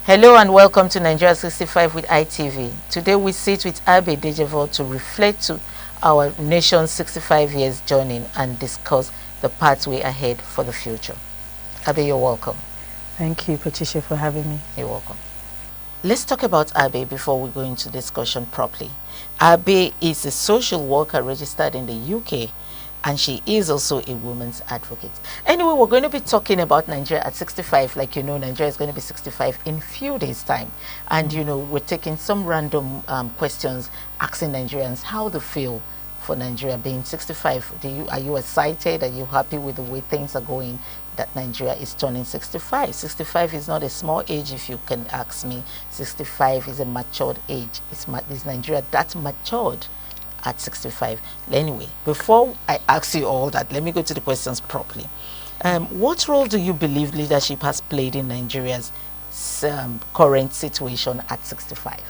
Hello and welcome to Nigeria 65 with ITV. Today we sit with Abe Dejevor to reflect to our nation's 65 years journey and discuss the pathway ahead for the future. Abe, you're welcome. Thank you, Patricia, for having me. You're welcome. Let's talk about Abe before we go into discussion properly. Abe is a social worker registered in the UK, and she is also a women's advocate. Anyway, we're going to be talking about Nigeria at 65. Like you know, Nigeria is going to be 65 in a few days' time. And you know, we're taking some random questions, asking Nigerians how they feel for Nigeria being 65. Are you excited? Are you happy with the way things are going? That Nigeria is turning 65. 65 is not a small age, if you can ask me. 65 is a matured age. Is Nigeria that matured at 65? Anyway, before I ask you all that, let me go to the questions properly. What role do you believe leadership has played in Nigeria's current situation at 65?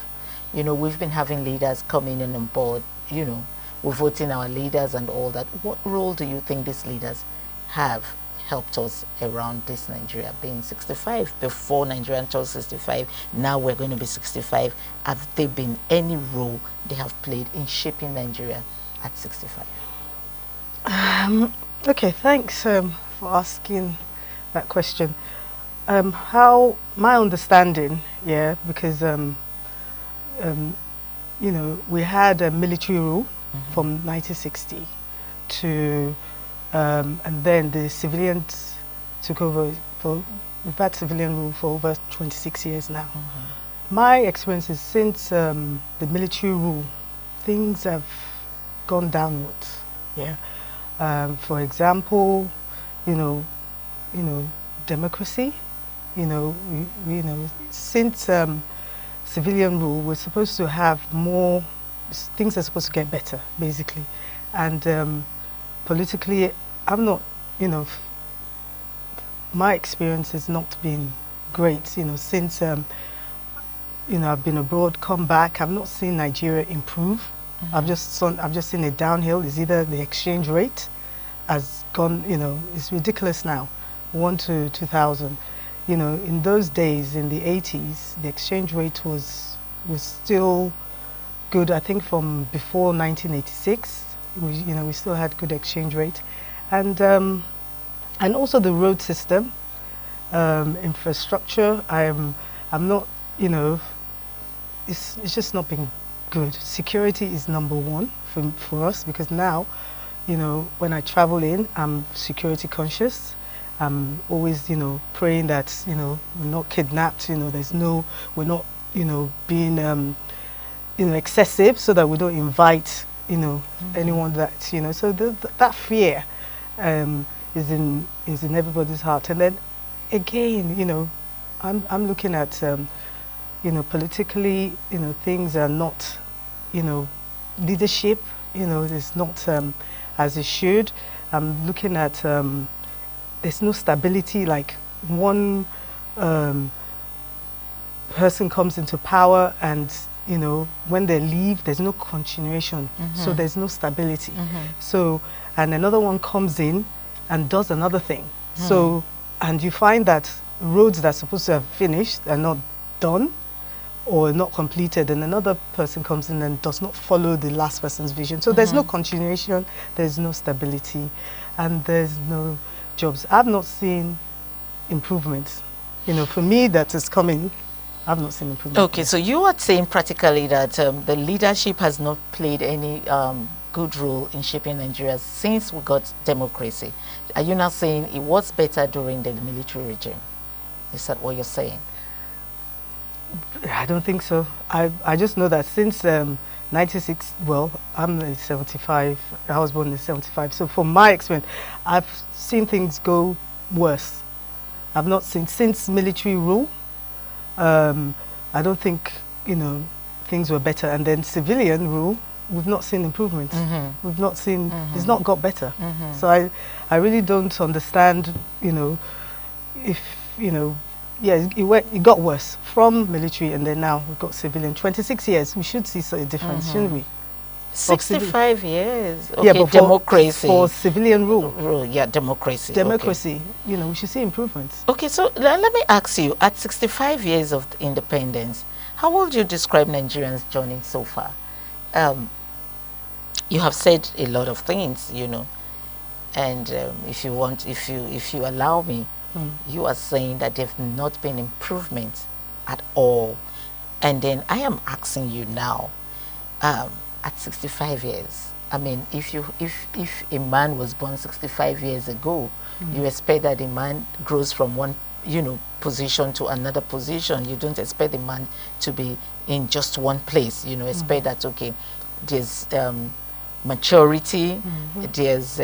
You know, we've been having leaders coming in on board, you know, we're voting our leaders and all that. What role do you think these leaders have helped us around this Nigeria being 65? Before Nigeria turned 65, now we're going to be 65. Have there been any role they have played in shaping Nigeria at 65? Okay, thanks for asking that question. How my understanding, because you know, we had a military rule from 1960 to and then the civilians took over. We've had civilian rule for over 26 years now. My experience is since the military rule, things have gone downwards. For example, you know, democracy. You know, since civilian rule, we're supposed to have more. Things are supposed to get better, basically, and politically, I'm not, you know, my experience has not been great, you know, since, you know, I've been abroad, come back, I've not seen Nigeria improve. I've just seen it downhill. It's either the exchange rate has gone, you know, it's ridiculous now, 1 to 2000. You know, in those days, in the 80s, the exchange rate was still good. I think from before 1986. We still had good exchange rate, and also the road system, infrastructure. I'm not, you know, it's just not been good. Security is number one for us, because now, you know, when I travel in, I'm security conscious. I'm always, you know, praying that, you know, we're not kidnapped. You know, we're not, you know, being you know, excessive, so that we don't invite, you know, anyone that, you know, so that fear is in everybody's heart. And then again, you know, I'm looking at you know, politically, you know, things are not, you know, leadership, you know, is not as it should. I'm looking at there's no stability. Like one person comes into power, and you know, when they leave, there's no continuation. So there's no stability. So, and another one comes in and does another thing. So, and you find that roads that are supposed to have finished are not done or not completed, and another person comes in and does not follow the last person's vision. So there's no continuation, there's no stability, and there's no jobs. I've not seen improvements. You know, for me, that is coming. I've not seen improvement. Okay, so you are saying practically that the leadership has not played any good role in shaping Nigeria since we got democracy. Are you now saying it was better during the military regime? Is that what you're saying? I don't think so. I just know that since 96, well, I'm in 75, I was born in 75, so from my experience, I've seen things go worse. I've not seen, since military rule, I don't think, you know, things were better. And then civilian rule, we've not seen improvements. We've not seen, it's not got better. So I really don't understand, you know, if, you know, yeah, it got worse from military, and then now we've got civilian. 26 years, we should see a difference, shouldn't we? civil. 65 years. Yeah, Okay, but democracy. for civilian rule. Yeah, democracy. Democracy, you know, we should see improvements. Okay, so let me ask you, at 65 years of independence, how would you describe Nigerians' journey so far? Um, you have said a lot of things, you know, and if you allow me, you are saying that there've not been improvement at all. And then I am asking you now, at 65 years, I mean, if a man was born 65 years ago, you expect that a man grows from one, you know, position to another position. You don't expect a man to be in just one place. You know, expect that, okay, there's maturity, there's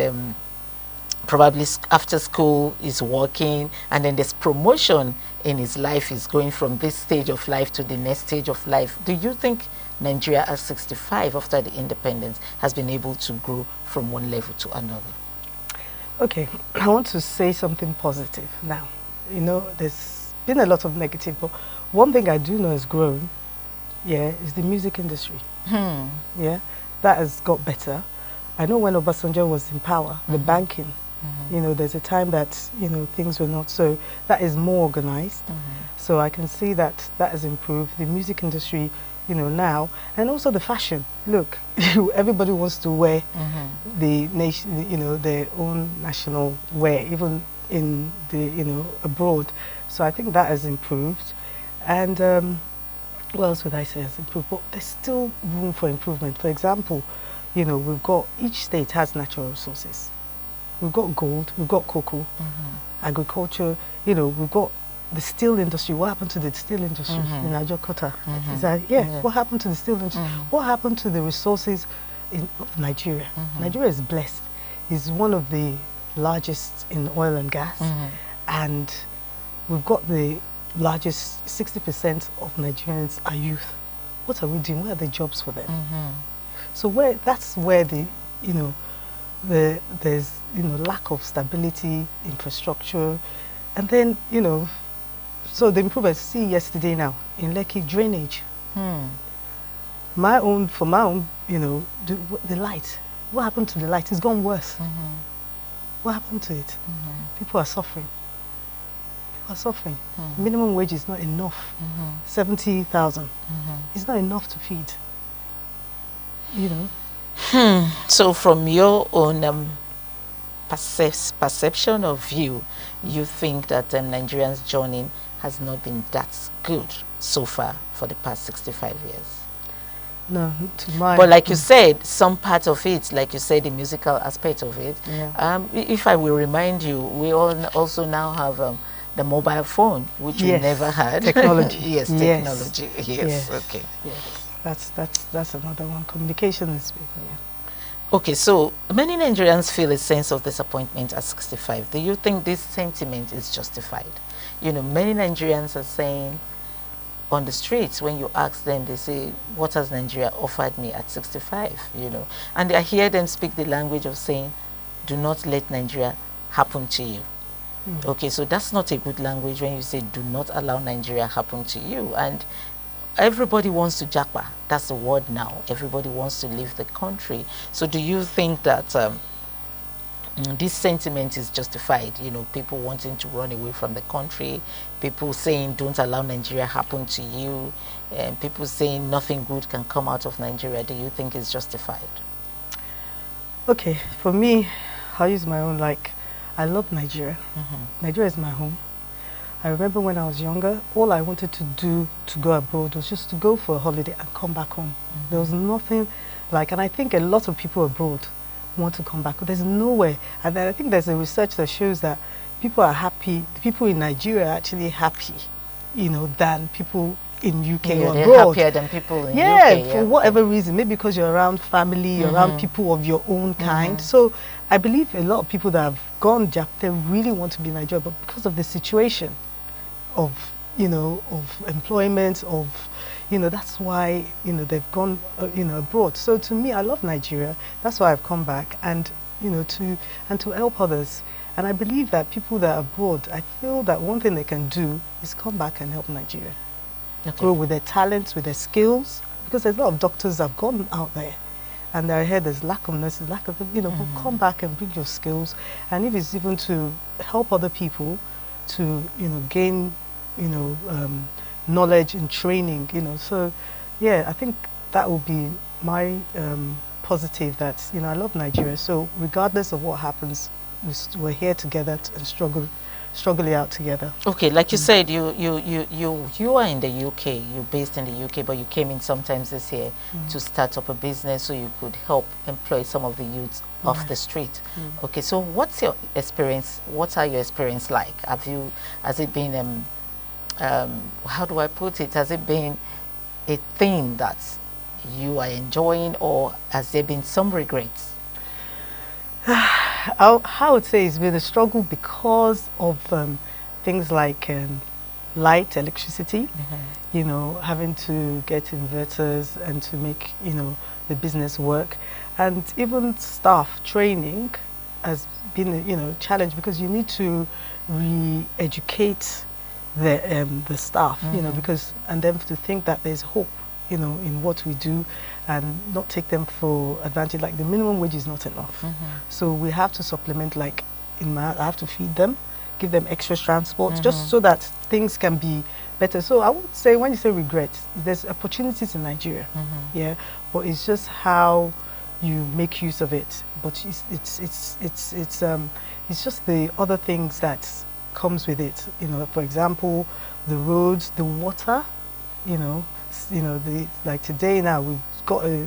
probably after school is working, and then there's promotion in his life, is going from this stage of life to the next stage of life. Do you think Nigeria at 65 after the independence has been able to grow from one level to another? Okay, I want to say something positive now. You know, there's been a lot of negative, but one thing I do know has grown, yeah, is the music industry. Yeah, that has got better. I know when Obasanjo was in power, the banking, you know, there's a time that, you know, things were not so, that is more organized. So I can see that that has improved. The music industry, you know, now, and also the fashion. Look, everybody wants to wear the nation, you know, their own national wear, even in the, you know, abroad. So I think that has improved. And what else would I say has improved? But there's still room for improvement. For example, you know, we've got, each state has natural resources. We've got gold, we've got cocoa, agriculture, you know, we've got the steel industry. What happened to the steel industry in Ajokota? Is that, what happened to the steel industry? What happened to the resources of Nigeria? Nigeria is blessed. It's one of the largest in oil and gas, and we've got the largest, 60% of Nigerians are youth. What are we doing? Where are the jobs for them? So that's where the, you know, there's, you know, lack of stability, infrastructure, and then, you know, so the improvements, see yesterday now, in Lekki, drainage. For my own, you know, the light. What happened to the light? It's gone worse. What happened to it? People are suffering. People are suffering. Minimum wage is not enough. 70,000. It's not enough to feed. You know. So from your own perception or view, you think that Nigerians' journey has not been that good so far for the past 65 years? No, to my... But like you said, some part of it, like you said, the musical aspect of it, if I will remind you, we all also now have the mobile phone, which we never had. Technology. Yes, technology. Yes, okay. Yes. That's another one. Communication is big. Okay, so many Nigerians feel a sense of disappointment at 65. Do you think this sentiment is justified? You know, many Nigerians are saying on the streets, when you ask them, they say, what has Nigeria offered me at 65? You know, and I hear them speak the language of saying, do not let Nigeria happen to you. Okay, so that's not a good language when you say, do not allow Nigeria happen to you. And everybody wants to japa. That's the word now. Everybody wants to leave the country. So do you think that this sentiment is justified? You know, people wanting to run away from the country, people saying don't allow Nigeria happen to you, and people saying nothing good can come out of Nigeria. Do you think it's justified? Okay, for me, I'll use my own, like, I love Nigeria. Nigeria is my home. I remember when I was younger, all I wanted to do to go abroad was just to go for a holiday and come back home. There was nothing like, and I think a lot of people abroad want to come back. There's nowhere. And I think there's a research that shows that people are happy, people in Nigeria are actually happy, you know, than people in UK or they're abroad. Happier than people in UK. UK. For whatever reason, maybe because you're around family, you're around people of your own kind. So I believe a lot of people that have gone Jap, they really want to be in Nigeria, but because of the situation of, you know, of employment, of, you know, that's why, you know, they've gone, you know, abroad. So to me, I love Nigeria. That's why I've come back, and, you know, to help others. And I believe that people that are abroad, I feel that one thing they can do is come back and help Nigeria. Grow with their talents, with their skills, because there's a lot of doctors that have gone out there and I heard there's lack of nurses, lack of, you know, but come back and bring your skills. And if it's even to help other people to, you know, gain, you know, knowledge and training, you know. So, yeah, I think that will be my positive, that, you know, I love Nigeria. So regardless of what happens, we're here together and struggle it out together. Okay, like you said, you are in the UK, you're based in the UK, but you came in sometimes this year to start up a business so you could help employ some of the youths off the street. Okay, so what's your experience? What are your experience like? Has it been, how do I put it? Has it been a thing that you are enjoying, or has there been some regrets? I would say it's been a struggle because of things like light, electricity, you know, having to get inverters and to make, you know, the business work. And even staff training has been a, you know, challenge, because you need to re-educate the staff, you know, because, and them to think that there's hope, you know, in what we do, and not take them for advantage. Like the minimum wage is not enough, so we have to supplement. Like I have to feed them, give them extra transport, just so that things can be better. So I would say, when you say regrets, there's opportunities in Nigeria, yeah, but it's just how you make use of it. But it's just the other things that comes with it, you know. For example, the roads, the water, you know, like today now we've got a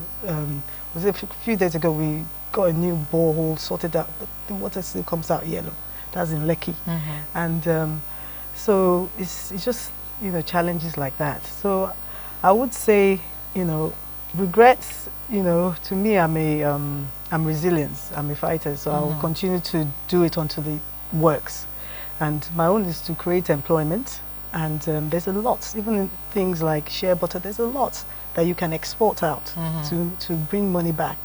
was it a few days ago we got a new borehole sorted out, but the water still comes out yellow. That's in Lekki. And so it's just, you know, challenges like that. So I would say, you know, regrets, you know, to me, I'm resilient, I'm a fighter, so I will continue to do it until it works. And my own is to create employment. And there's a lot, even in things like shea butter, there's a lot that you can export out to bring money back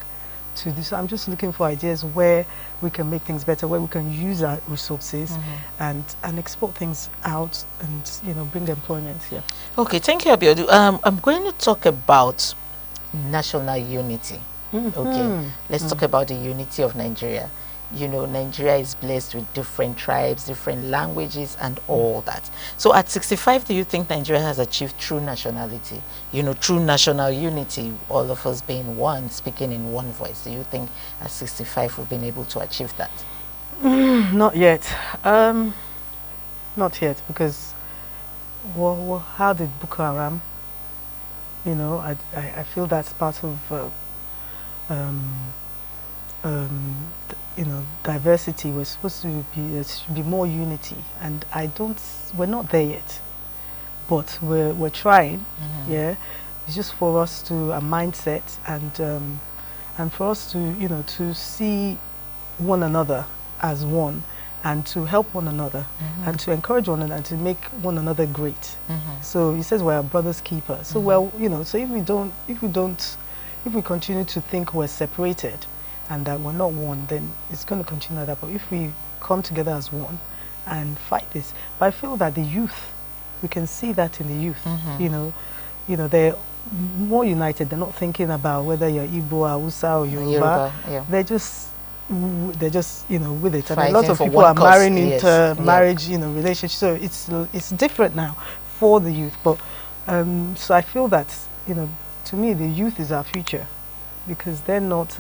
to this. I'm just looking for ideas where we can make things better, where we can use our resources and export things out, and, you know, bring employment here. Okay, thank you, Abiodun. I'm going to talk about national unity. Okay, let's talk about the unity of Nigeria. You know, Nigeria is blessed with different tribes, different languages, and all that. So at 65, do you think Nigeria has achieved true nationality? You know, true national unity, all of us being one, speaking in one voice. Do you think at 65 we've been able to achieve that? Not yet. Not yet, because how did Boko Haram, you know, I feel that's part of you know, diversity. We're supposed to be, there should be more unity, and we're not there yet, but we're trying. Yeah, it's just for us to a mindset, and for us to, you know, to see one another as one, and to help one another, and to encourage one another, and to make one another great. So he says we're a brother's keeper. So well, you know, so if we continue to think we're separated and that we're not one, then it's going to continue like that. But if we come together as one and fight this, but I feel that the youth, we can see that in the youth, you know, they're more united. They're not thinking about whether you're Igbo, Hausa, or Yoruba. Yeah. They're just, you know, with it. And a Fighting lot of for people one are cause. marrying Yes. into marriage, you know, relationships. So it's different now for the youth. But so I feel that, you know, to me, the youth is our future, because they're not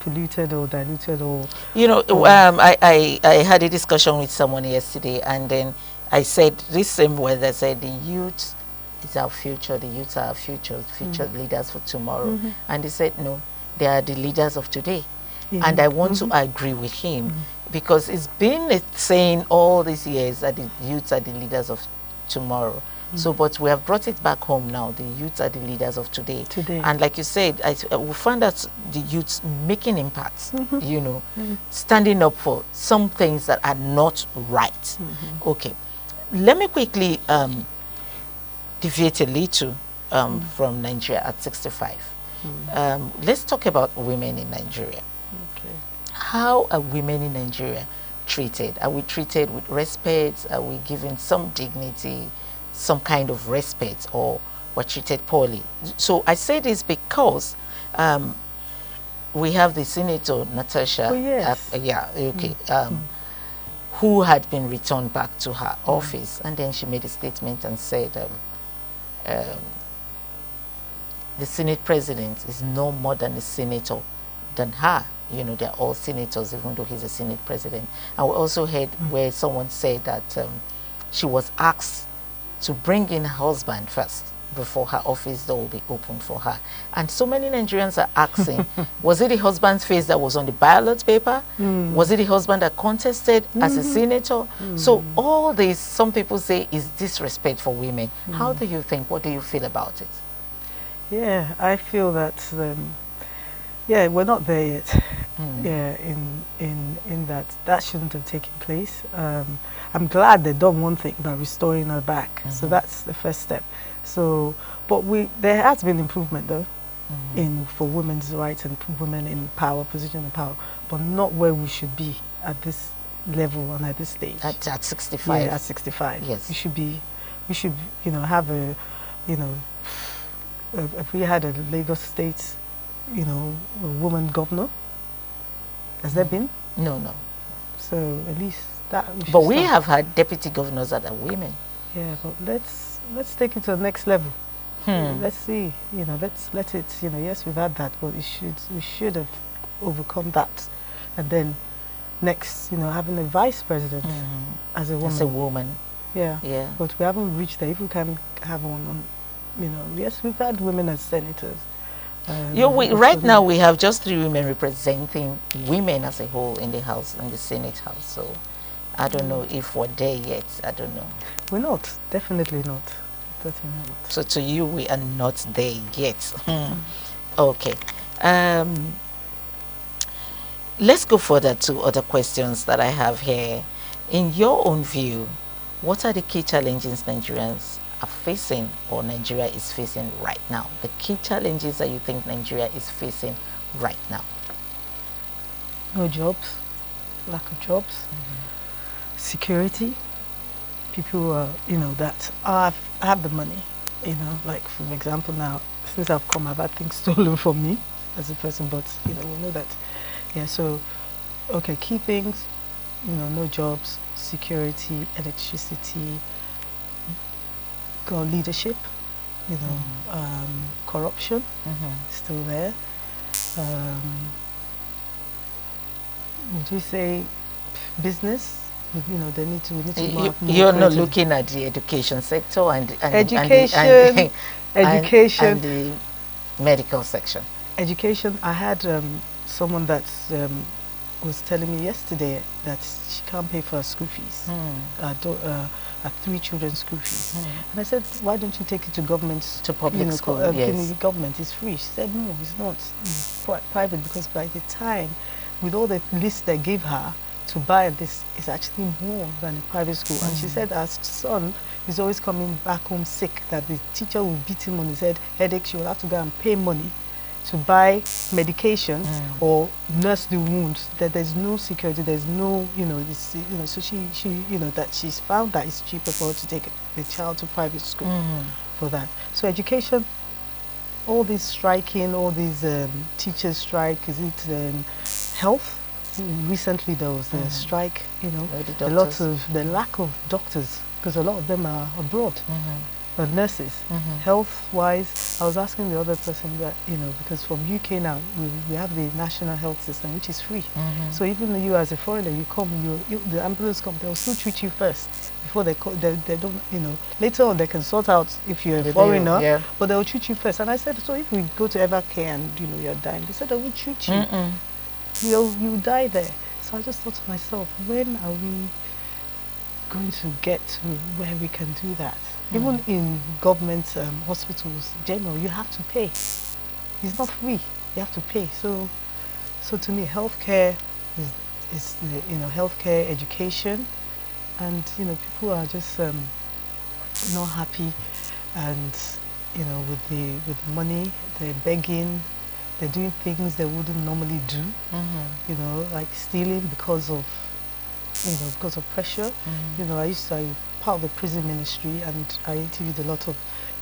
polluted or diluted or, you know, I had a discussion with someone yesterday, and then I said this same word. I said the youth is our future, the youth are our future leaders for tomorrow. And they said no, they are the leaders of today. And I want to agree with him, because it's been a saying all these years that the youths are the leaders of tomorrow. So, but we have brought it back home now. The youths are the leaders of today. And like you said, we found that the youths making impacts, you know, standing up for some things that are not right. Okay, let me quickly deviate a little from Nigeria at 65. Let's talk about women in Nigeria. How are women in Nigeria treated? Are we treated with respect? Are we given some dignity, some kind of respect, or we're treated poorly? So I say this because we have the Senator Natasha. Oh, yes. Yeah, okay. Who had been returned back to her office, and then she made a statement and said, the Senate president is no more than a senator than her. You know, they're all senators, even though he's a Senate president. And we also heard where someone said that she was asked to bring in her husband first before her office door will be opened for her. And so many Nigerians are asking, was it the husband's face that was on the ballot paper? Was it the husband that contested as a senator? So all this, some people say, is disrespect for women. How do you think? What do you feel about it? Yeah, I feel that yeah, we're not there yet. Yeah, in that shouldn't have taken place. I'm glad they've done one thing by restoring her back. So that's the first step. So, but there has been improvement though, for women's rights and women in power, position of power, but not where we should be at this level and at this stage. At 65. Yeah, at 65. Yes. We should, you know, have a, you know, if we had a Lagos State, you know, a woman governor, has there been? No, no. So at least that. But we have had deputy governors that are women. Yeah, but let's take it to the next level. Let's see, you know, let's let it, you know, yes, we've had that, but we should have overcome that, and then next, you know, having a vice president as a woman. As a woman. Yeah. Yeah. But we haven't reached there. If we can have one on, you know, yes, we've had women as senators. Right now we have just 3 women representing women as a whole in the House, in the Senate House. So I don't know if we're there yet. I don't know. We're not. Definitely not. Definitely not. So to you, we are not there yet. Okay. Let's go further to other questions that I have here. In your own view, what are the key challenges Nigerians are facing, or Nigeria is facing right now? The key challenges that you think Nigeria is facing right now? No jobs, lack of jobs, security. People, you know, that have the money, you know, like for example now, since I've come, I've had things stolen from me as a person, but, you know, we know that. Yeah, so, okay, key things, you know, no jobs, security, electricity, leadership, you know, corruption, still there. Would you say business? You know, we need to more you're not looking at the education sector and education and the medical section. Education. I had someone that was telling me yesterday that she can't pay for her school fees. Her 3 children's school fees. And I said, why don't you take it to government? To public school, yes. Government is free. She said, no, it's not. It's private, because by the time, with all the lists they gave her to buy this, is actually more than a private school. And she said her son is always coming back home sick, that the teacher will beat him on his head, headache. She will have to go and pay money to buy medication or nurse the wounds. That there's no security, there's no, you know, this, you know. So she, you know, that she's found that it's cheaper for her to take the child to private school for that. So education, all this striking, all these teachers strike. Is it health? Recently there was a strike. You know, a lot of the lack of doctors, because a lot of them are abroad. But nurses, health-wise, I was asking the other person that, you know, because from UK now, we have the national health system, which is free. So even you as a foreigner, you come, the ambulance come, they'll still treat you first before they don't, you know, later on they can sort out if you're a foreigner, but they'll treat you first. And I said, so if we go to Evercare and, you know, you're dying, they said they will treat you. You'll die there. So I just thought to myself, when are we going to get to where we can do that? Even in government hospitals, general, you have to pay. It's not free. You have to pay. So to me, healthcare is you know, healthcare, education, and, you know, people are just not happy, and, you know, with the money, they're begging, they're doing things they wouldn't normally do. You know, like stealing because of, you know, because of pressure. You know, I part of the prison ministry, and I interviewed a lot of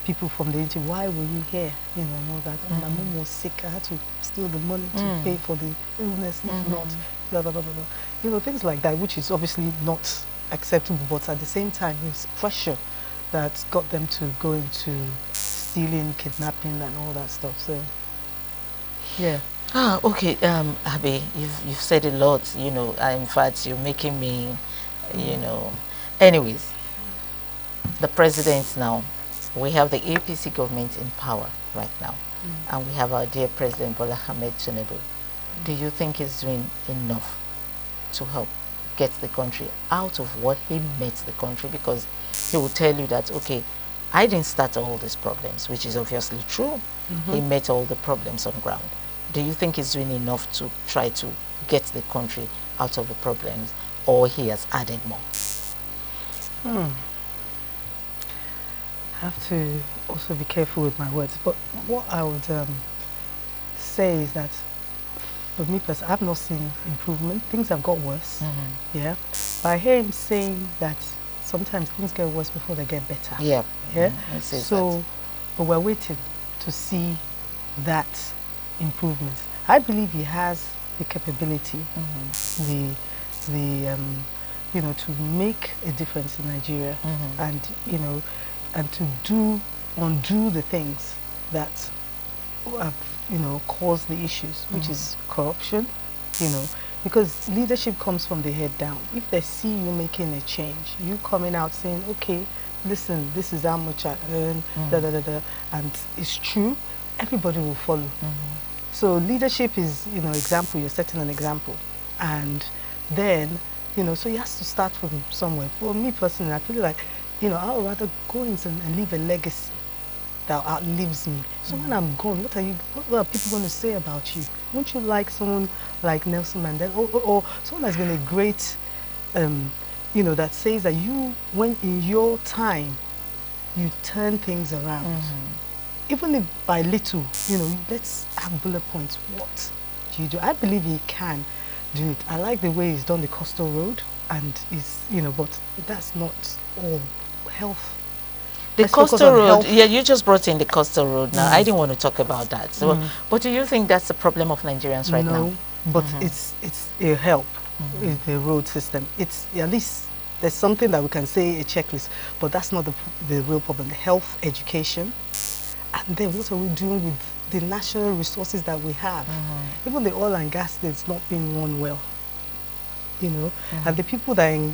people from the interview. Why were you here? You know, and all that. And my mom was sick. I had to steal the money to pay for the illness. If not, blah, blah, blah, blah, blah. You know, things like that, which is obviously not acceptable, but at the same time, it's pressure that got them to go into stealing, kidnapping, and all that stuff. So, yeah. Ah, okay, Abby, you've said a lot, you know. In fact, you're making me, you know. Anyways, the president now, we have the APC government in power right now, and we have our dear President Bola Ahmed Tinubu. Do you think he's doing enough to help get the country out of what he made the country? Because he will tell you that, okay, I didn't start all these problems, which is obviously true. He met all the problems on ground. Do you think he's doing enough to try to get the country out of the problems, or he has added more? I have to also be careful with my words, but what I would say is that for me personally, I've not seen improvement. Things have got worse. Yeah, but I hear him saying that sometimes things get worse before they get better. Yeah. Yeah. So, but we're waiting to see that improvement. I believe he has the capability, you know, to make a difference in Nigeria, and you know, and to undo the things that have, you know, caused the issues, which is corruption, you know, because leadership comes from the head down. If they see you making a change, you coming out saying, okay, listen, this is how much I earn, and it's true, everybody will follow. So leadership is, you know, example, you're setting an example. And then, you know, so you have to start from somewhere. For me personally, I feel like, you know, I would rather go in and leave a legacy that outlives me. So when I'm gone, what are people going to say about you? Won't you like someone like Nelson Mandela, or someone that's been a great, you know, that says that you, when in your time, you turn things around. Even if by little, you know, let's have bullet points. What do you do? I believe he can do it. I like the way he's done the coastal road, and is, you know, but that's not all. Health. The coastal road, yeah, you just brought in the coastal road now. I didn't want to talk about that. So, but do you think that's the problem of Nigerians right now? No, but it's a help with the road system. It's at least there's something that we can say a checklist, but that's not the real problem. The health, education, and then what are we doing with the national resources that we have? Even the oil and gas that's not being run well, you know, and the people that in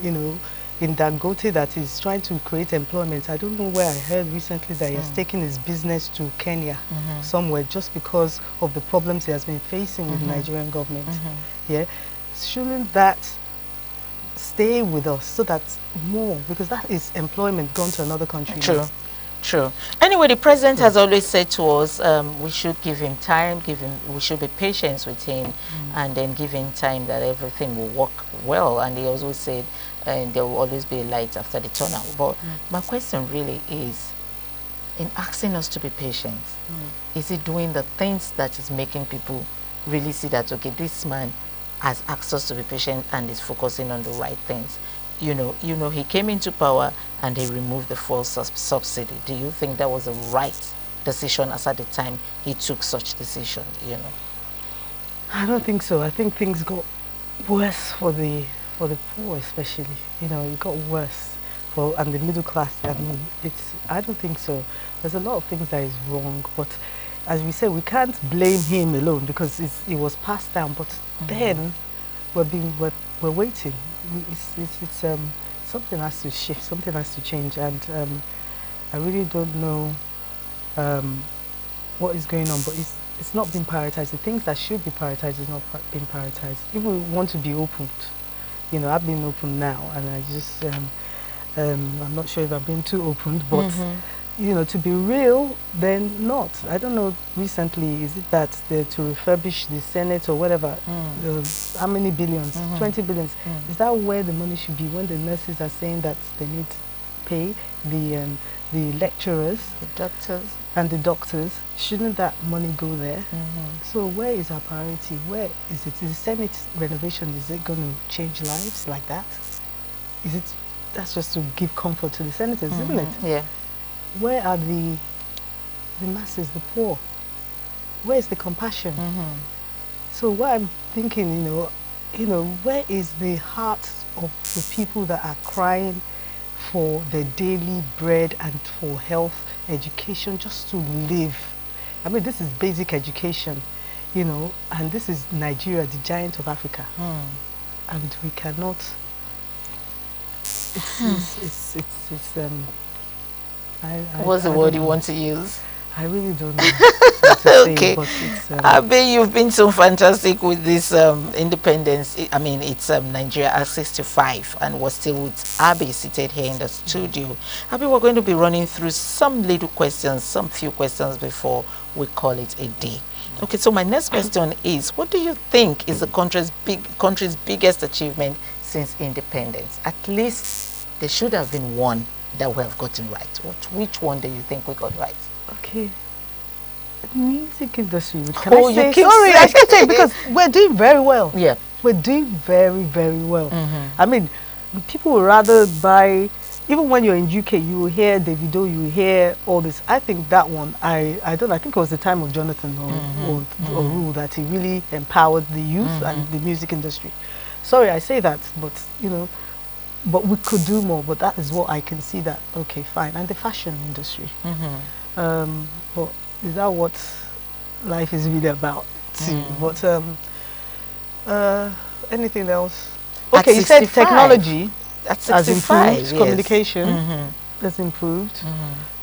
you know, in Dangote that is trying to create employment. I don't know where I heard recently that he has taken his business to Kenya somewhere just because of the problems he has been facing with the Nigerian government. Yeah, shouldn't that stay with us so that more, because that is employment gone to another country. True. True. Anyway, the president has always said to us, we should give him time, we should be patient with him, and then give him time that everything will work well. And he also said, there will always be a light after the tunnel. But my question really is, in asking us to be patient, is he doing the things that is making people really see that, okay, this man has asked us to be patient and is focusing on the right things? You know, he came into power and he removed the fuel subsidy. Do you think that was the right decision as at the time he took such decision, you know? I don't think so. I think things got worse for the poor, especially. You know, it got worse and the middle class. I mean, I don't think so. There's a lot of things that is wrong, but as we said, we can't blame him alone because it was passed down. But then we're waiting. It's something has to shift, something has to change, and I really don't know what is going on, but it's not being prioritized. The things that should be prioritized is not being prioritized. If we want to be opened, you know, I've been open now, and I just I'm not sure if I've been too open, but you know, to be real, then not. I don't know, recently, is it that to refurbish the Senate or whatever, how many billions, 20 billions, is that where the money should be when the nurses are saying that they need to pay the lecturers, the doctors, and the doctors? Shouldn't that money go there? So where is our priority? Where is it? Is the Senate renovation, is it going to change lives like that? Is it that's just to give comfort to the senators, isn't it? Yeah. Where are the masses, the poor? Where is the compassion? So what I'm thinking, where is the heart of the people that are crying for their daily bread and for health, education, just to live? I mean, this is basic education, and this is Nigeria, the giant of Africa. And we cannot, What's the word you want to use? I really don't know what to say, Okay. but it's... Abe, you've been so fantastic with this independence. I mean, it's Nigeria at 65, and we're still with Abe seated here in the studio. Abe, we're going to be running through some little questions, some few questions before we call it a day. Okay, so my next question is, what do you think is the country's biggest achievement since independence? At least there should have been one that we have gotten right. Which one do you think we got right? Okay. Music industry. Oh, you keep Sorry, I saying- keep saying because we're doing very well. Yeah. We're doing very, very well. I mean, people would rather buy, even when you're in UK, you will hear Davido, you will hear all this. I think that one, I think it was the time of Jonathan or Rule that he really empowered the youth and the music industry. Sorry, I say that, but but we could do more. But that is what I can see that, okay, fine. And the fashion industry. But is that what life is really about too? But anything else? At Okay, you said 65. technology At has 65, improved, yes. communication has improved.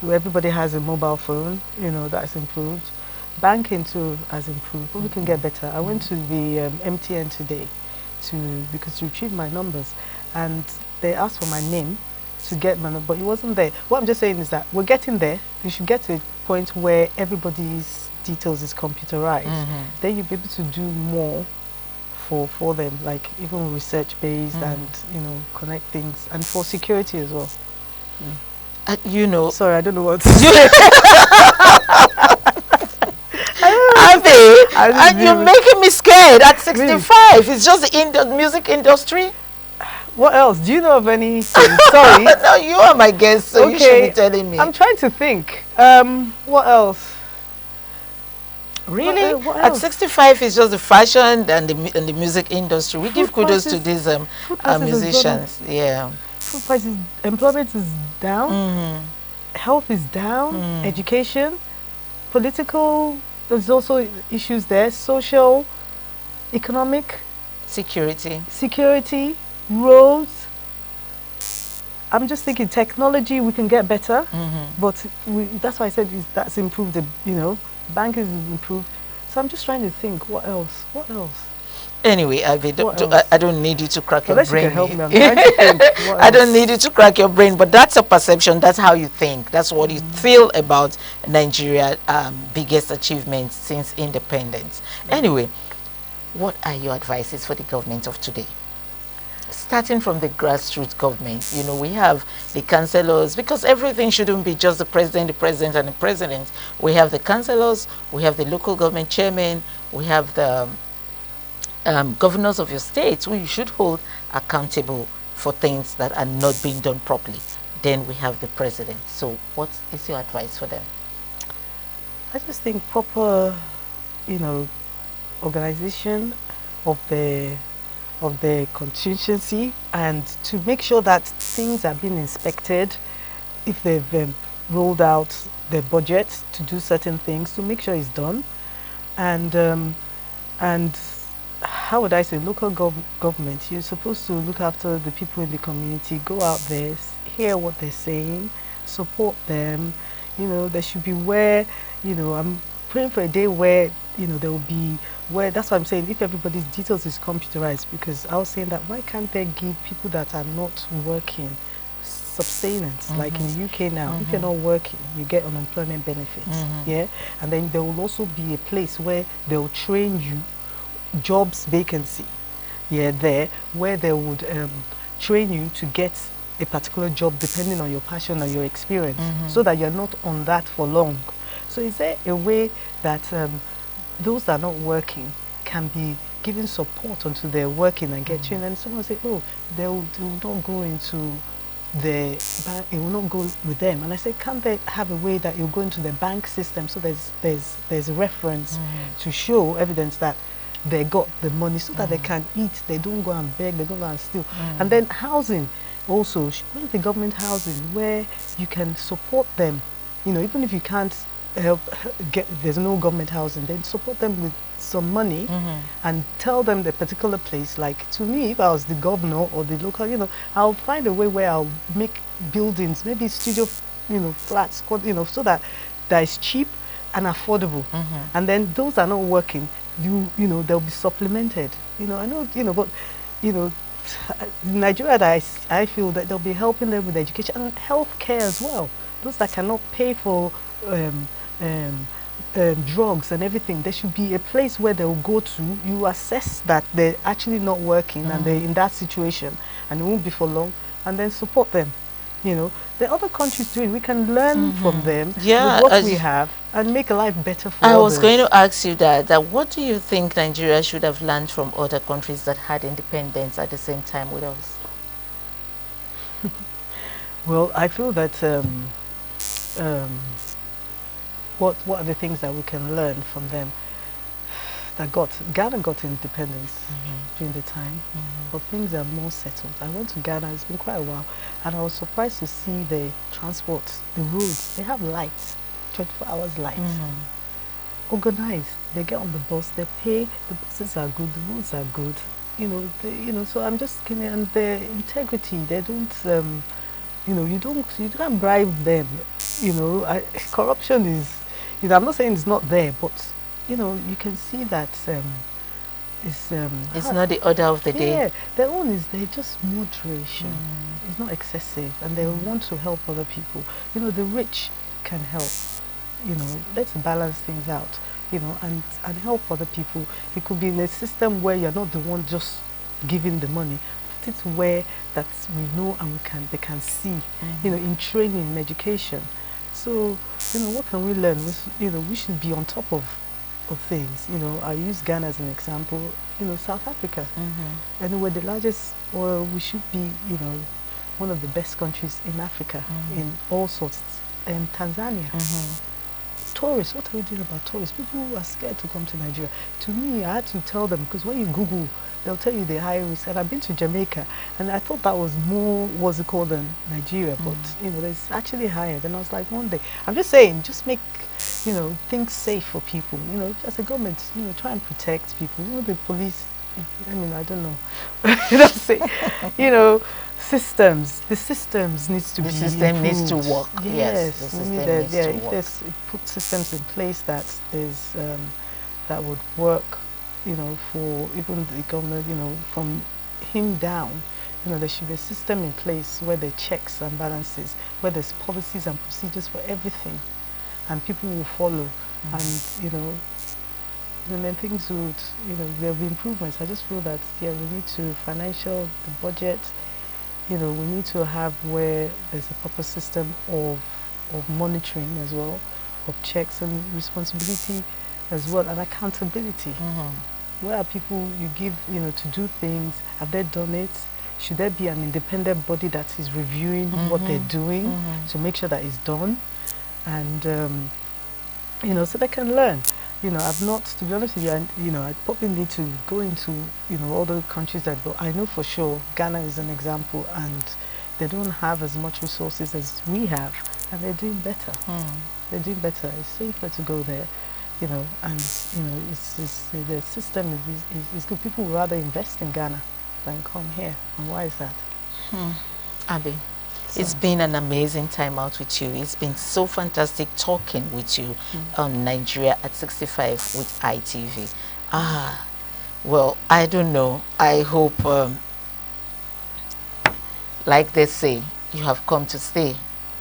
Everybody has a mobile phone, that's improved. Banking too has improved, but we can get better. I went to the MTN today to retrieve my numbers, and they asked for my name to get my number, but it wasn't there. What I'm just saying is that we're getting there. We should get to a point where everybody's details is computerized. Then you'll be able to do more for them, like even research based and connect things, and for security as well. Sorry, I don't know what to say. Abe, and you're really- making me scared at 65. It's just the music industry. What else? Do you know of anything? Sorry. No, you are my guest, so you should be telling me. I'm trying to think. What else? Really? What At else? 65 is just the fashion and the music industry. We give kudos to prices- these food prices has gone musicians. Yeah. Food prices, employment is down, health is down, education, political, there's also issues there, social, economic, security, roads. I'm just thinking technology, we can get better, but that's why I said that's improved, bank is improved. So I'm just trying to think, what else? Anyway, I don't need you to crack your Unless you brain. can help me, I'm trying to think. What I don't else? need you to crack your brain, but that's a perception. That's how you think. That's what you feel about Nigeria's biggest achievements since independence. Anyway, what are your advices for the government of today? Starting from the grassroots government, we have the councillors, because everything shouldn't be just the president, and the president. We have the councillors, we have the local government chairman, we have the governors of your states who you should hold accountable for things that are not being done properly. Then we have the president. So what is your advice for them? I just think proper, organization of the constituency, and to make sure that things are being inspected if they've rolled out their budget to do certain things, to make sure it's done, and how would I say, local government, you're supposed to look after the people in the community, go out there, hear what they're saying, support them. There should be where, I'm praying for a day where, there will be, where, that's what I'm saying, if everybody's details is computerized, because I was saying that why can't they give people that are not working sustenance, like in the UK now, if you're not working, you get unemployment benefits, yeah? And then there will also be a place where they'll train you, jobs vacancy, there, where they would train you to get a particular job depending on your passion and your experience, so that you're not on that for long. So is there a way that those that are not working can be given support until they're working and get trained, and someone say, oh, they'll not go into the bank, it will not go with them. And I said, can't they have a way that you'll go into the bank system so there's a reference to show evidence that they got the money so that they can eat, they don't go and beg, they don't go and steal. And then housing also, one of the government housing where you can support them, you know, even if you can't help get, there's no government housing, then support them with some money and tell them the particular place. Like, to me, if I was the governor or the local, you know, I'll find a way where I'll make buildings, maybe studio, you know, flats, you know, so that is cheap and affordable. And then those are not working, you know, they'll be supplemented. You know, I know, you know, but, you know, in Nigeria, that I feel that they'll be helping them with education and healthcare as well. Those that cannot pay for drugs and everything, there should be a place where they'll go to. You assess that they're actually not working and they're in that situation, and it won't be for long, and then support them. You know, the other countries do it. We can learn from them with what we have and make life better for others. I was going to ask you that what do you think Nigeria should have learned from other countries that had independence at the same time with us? Well, I feel that what are the things that we can learn from them? That Ghana got independence during the time, but things are more settled. I went to Ghana, it's been quite a while, and I was surprised to see the transport, the roads, they have lights, 24 hours lights. Organized, they get on the bus, they pay, the buses are good, the roads are good, you know, so I'm just kidding, and their integrity, they don't, you know, you can't bribe them, you know. Corruption is, you know, I'm not saying it's not there, but you know, you can see that it's not the order of the day. Yeah, their own is they're just moderation. It's not excessive, and they want to help other people. You know, the rich can help. You know, let's balance things out. You know, and help other people. It could be in a system where you're not the one just giving the money. Put it where that we know and they can see. You know, in training, in education. So, you know, what can we learn? You know, we should be on top of things. You know, I use Ghana as an example. You know, South Africa. And we're the largest, or we should be, you know, one of the best countries in Africa in all sorts. And Tanzania. Tourists, what are we doing about tourists? People who are scared to come to Nigeria. To me, I had to tell them, because when you Google, they'll tell you the high risk. And I've been to Jamaica, and I thought that was more, what's it called, than Nigeria. But, you know, it's actually higher. Then I was like, one day, I'm just saying, just make, you know, things safe for people. You know, as a government, you know, try and protect people. You know, the police, I mean, I don't know. That's it. You know, the systems needs to be improved. The system needs to work. Yes, the system needs to work. If there's put systems in place that is that would work, you know, for even the government, you know, from him down, you know, there should be a system in place where there are checks and balances, where there's policies and procedures for everything, and people will follow, and you know, and then things would, you know, there'll be improvements. I just feel that we need to the budget. You know, we need to have where there's a proper system of monitoring as well, of checks and responsibility as well, and accountability. Where are people you give, you know, to do things? Have they done it? Should there be an independent body that is reviewing what they're doing to make sure that it's done? And, you know, so they can learn. You know, I've not, to be honest with you, you know, I probably need to go into, you know, other countries that go. I know for sure Ghana is an example, and they don't have as much resources as we have, and they're doing better. They're doing better. It's safer to go there, you know, and, you know, the system is good. People would rather invest in Ghana than come here. And why is that? Abby, it's been an amazing time out with you. It's been so fantastic talking with you on Nigeria at 65 with ITV. Well, I don't know. I hope, like they say, you have come to stay.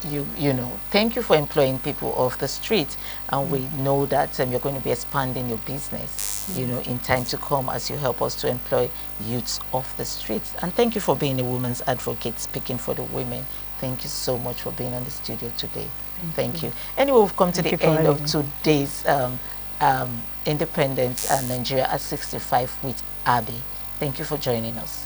You know, thank you for employing people off the street, and we know that you're going to be expanding your business, you know, in time to come as you help us to employ youths off the streets. And thank you for being a woman's advocate, speaking for the women. Thank you so much for being on the studio today. Thank you. Anyway, we've come to the end of today's Independence and Nigeria at 65 with Abby. Thank you for joining us.